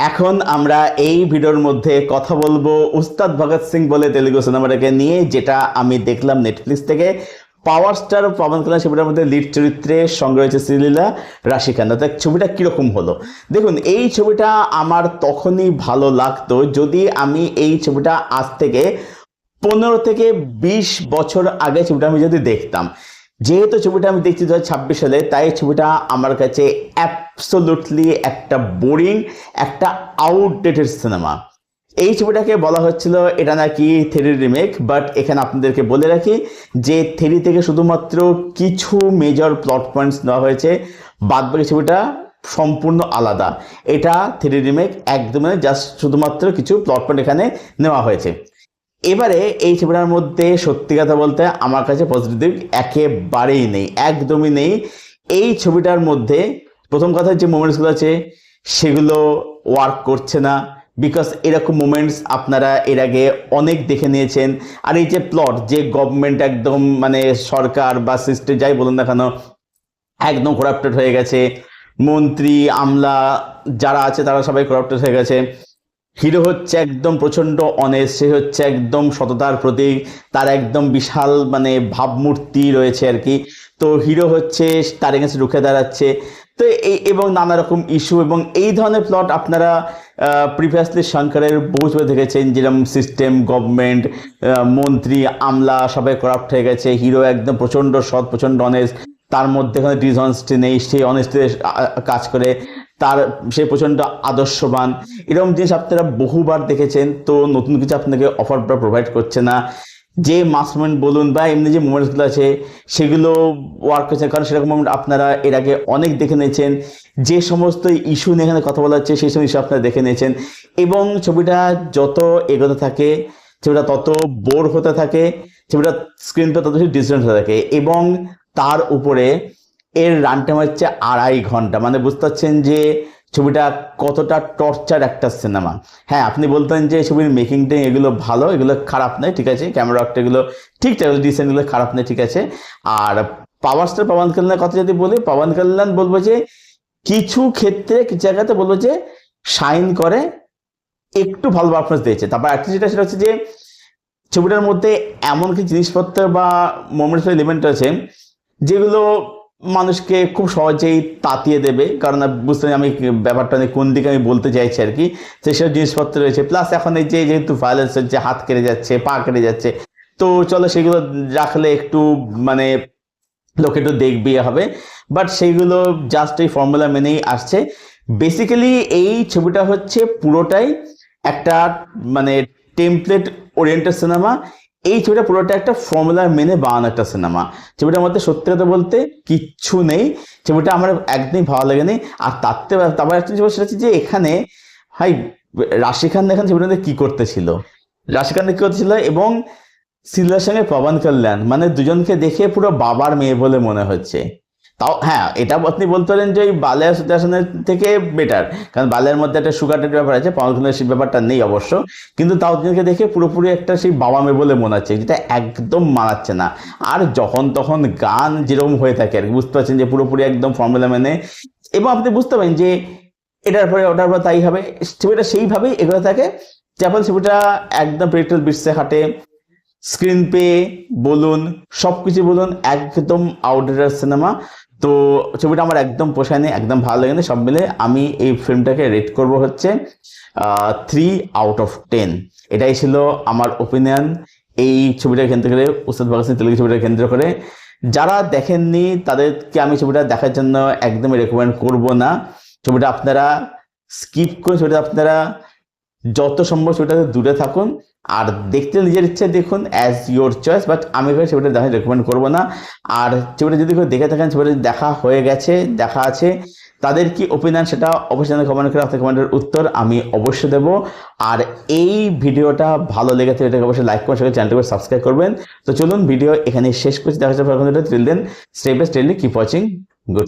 এখন আমরা এই ভিডিওর মধ্যে কথা বলবো উস্তাদ ভগৎ সিং বলে তেলুগু সিনেমাটাকে নিয়ে, যেটা আমি দেখলাম নেটফ্লিক্স থেকে। পাওয়ার স্টার পবন কাল্যাণ ছবিটার মধ্যে লিড চরিত্রে সঙ্গে রয়েছে শ্রীলীলা, রাশি খান্না। তো ছবিটা কিরকম হলো দেখুন। এই ছবিটা আমার তখনই ভালো লাগতো যদি আমি এই ছবিটা আজ থেকে 15 থেকে 20 বছর আগে ছবিটা আমি যদি দেখতাম। যেহেতু ছবিটা আমি দেখছি 2026 সালে, তাই ছবিটা আমার কাছে অ্যাবসোলুটলি একটা বোরিং, একটা আউটডেটেড সিনেমা। এই ছবিটাকে বলা হচ্ছিল এটা নাকি থেরি রিমেক, বাট এখানে আপনাদেরকে বলে রাখি যে থেরি থেকে শুধুমাত্র কিছু মেজর প্লট পয়েন্টস নেওয়া হয়েছে, বাদবাকি ছবিটা সম্পূর্ণ আলাদা। এটা থেরি রিমেক একদমই জাস্ট শুধুমাত্র কিছু প্লট পয়েন্ট এখানে নেওয়া হয়েছে। এবারে এই ছবিটার মধ্যে সত্যি কথা বলতে আমার কাছে পজিটিভ দিক একেবারেই নেই, একদমই নেই। এই ছবিটার মধ্যে প্রথম কথা যে মোমেন্টসগুলো আছে সেগুলো ওয়ার্ক করছে না, বিকজ এরকম মোমেন্টস আপনারা এর আগে অনেক দেখে নিয়েছেন। আর এই যে প্লট, যে গভর্নমেন্ট একদম মানে সরকার বা সিস্টেম যাই বলুন না কেন একদম করাপ্টেড হয়ে গেছে, মন্ত্রী আমলা যারা আছে তারা সবাই করাপ্টেড হয়ে গেছে। হিরো হচ্ছে একদম প্রচন্ড অনেস্ট, সে হচ্ছে একদম সততার প্রতীক, তার একদম বিশাল মানে ভাবমূর্তি রয়েছে আর কি। তো হিরো হচ্ছে তার এগেন্সে রুখে দাঁড়াচ্ছে। তো এই এবং নানা রকম ইস্যু এবং এই ধরনের প্লট আপনারা প্রিভিয়াসলি শঙ্করের বহু ছবি দেখেছেন, যেরকম সিস্টেম, গভর্নমেন্ট, মন্ত্রী আমলা সবাই করাপ্ট হয়ে গেছে, হিরো একদম প্রচন্ড সৎ, প্রচন্ড অনেস্ট, তার মধ্যে কোনো ডিসঅনেস্টি নেই, সেই অনেস্টি কাজ করে, তার সে প্রচণ্ড আদর্শবান। এরকম জিনিস আপনারা বহুবার দেখেছেন। তো নতুন কিছু আপনাকে অফার প্রোভাইড করছে না। যে মাস মোমেন্ট বলুন বা এমনি যে মোমেন্টসগুলো আছে সেগুলো ওয়ার্ক করছে, কারণ সেরকম মোমেন্ট আপনারা এর আগে অনেক দেখে নিয়েছেন। যে সমস্ত ইস্যু নিয়ে এখানে কথা বলা হচ্ছে সেই সময় ইস্যু আপনারা দেখে নিয়েছেন। এবং ছবিটা যত এগোতে থাকে ছবিটা তত বোর হতে থাকে, ছবিটা স্ক্রিনটা তত ডিসটেন্স হতে থাকে। এবং তার উপরে এর রান টাইম হচ্ছে 2.5 ঘন্টা। মানে বুঝতে পারছেন যে ছবিটা কতটা টর্চার একটা সিনেমা। হ্যাঁ, আপনি বলতেন যে ছবির মেকিংটা এগুলো ভালো, এগুলো খারাপ নয়, ঠিক আছে, ক্যামেরা ওয়ার্কটা এগুলো ঠিকঠাক ডিসেন্ট, এগুলো খারাপ নয়, ঠিক আছে। আর পাওয়ার স্টার পবন কল্যাণের কথা যদি বলি, পবন কল্যাণ বলবো যে কিছু ক্ষেত্রে কিছু জায়গাতে বলবো যে শাইন করে, একটু ভালো পারফরমেন্স দিয়েছে। তারপর একটা যেটা সেটা হচ্ছে যে ছবিটার মধ্যে এমন কিছু জিনিসপত্র বা মোমেন্টস এলিমেন্ট আছে যেগুলো মানুষকে খুব সহজেই তাতিয়ে দেবে, কারণ বুঝতে আমি ব্যাপারটা নিয়ে কোন দিকে আমি বলতে চাইছি আর কি। সেসব জিনিসপত্র রয়েছে। প্লাস এখন এই যে যেহেতু ভায়োলেন্স হচ্ছে, হাত কেটে যাচ্ছে, পা কেটে যাচ্ছে, তো চলো সেগুলো রাখলে একটু মানে লোক একটু দেখবি হবে, বাট সেইগুলো জাস্ট এই ফর্মুলা মেনেই আসছে। বেসিক্যালি এই ছবিটা হচ্ছে পুরোটাই একটা মানে টেমপ্লেট ওরিয়েন্টেড সিনেমা। এই ছবিটা পুরোটা একটা ফর্মুলা মেনে বানানো একটা সিনেমা। ছবিটার মধ্যে সত্যি কথা বলতে কিচ্ছু নেই। ছবিটা আমার একদমই ভালো লাগেনি। আর তারপর একটা জিনিস সেটা হচ্ছে যে এখানে ভাই রাশি খান এখানে ছবিটাতে কি করতেছিল, রাশি খান কি করতেছিল এবং শ্রীলীলার সঙ্গে পবন কল্যাণ, মানে দুজনকে দেখে পুরো বাবার মেয়ে বলে মনে হচ্ছে। তাও হ্যাঁ, এটা আপনি বলতে পারেন যে ওই বালিয়া সুদর্শনের থেকে বেটার, কারণ বালিয়ার মধ্যে একটা সুগার টেট ব্যাপার আছে, পবন কল্যাণের সেই ব্যাপারটা নেই অবশ্য। কিন্তু তাও দুজনকে দেখে পুরোপুরি একটা সেই বাবা মেয়ে বলে মনে হচ্ছে, যেটা একদম মানাচ্ছে না। আর যখন তখন গান যেরকম হয়ে থাকে আর কি, বুঝতে পারছেন যে পুরোপুরি একদম ফর্মুলা মেনে। এবং আপনি বুঝতে পারেন যে এটার পরে ওটার পর তাই হবে, ছবিটা সেইভাবেই এগোতে থাকে। যেমন ছবিটা একদম প্রেডিক্টেবল বিটসে হাঁটে, স্ক্রিন পে বলুন, সবকিছু বলুন, একদম আউটডেটেড সিনেমা। তো ছবিটা আমার একদম পোষায়নি, একদম ভালো লাগেনি। সব মিলে আমি এই ফিল্মটাকে রেট করব হচ্ছে 3/10। এটাই ছিল আমার ওপিনিয়ন এই ছবিটাকে কেন্দ্র করে, উস্তাদ ভগৎ সিং তেলুগু ছবিটা কেন্দ্র করে। যারা দেখেননি তাদেরকে আমি ছবিটা দেখার জন্য একদমই রেকমেন্ড করব না। ছবিটা আপনারা স্কিপ করে ছবিটা আপনারা যত সম্ভব ছবিটাতে দূরে থাকুন। আর দেখতে নিজের ইচ্ছে দেখুন, অ্যাজ ইয়োর চয়েস, বাট আমি ছবিটা দেখা রেকমেন্ড করবো না। আর ছবিটা যদি কেউ দেখে থাকেন, ছবিটা দেখা হয়ে গেছে, দেখা আছে, তাদের কি ওপিনিয়ন সেটা অবশ্যই কমেন্ট করে আপনার কমেন্টের উত্তর আমি অবশ্যই দেবো। আর এই ভিডিওটা ভালো লেগেছে এটাকে অবশ্যই লাইক করে চ্যানেলটাকে সাবস্ক্রাইব করবেন। তো চলুন ভিডিও এখানে শেষ করছি, দেখা যাবে till then stay best, keep watching, good.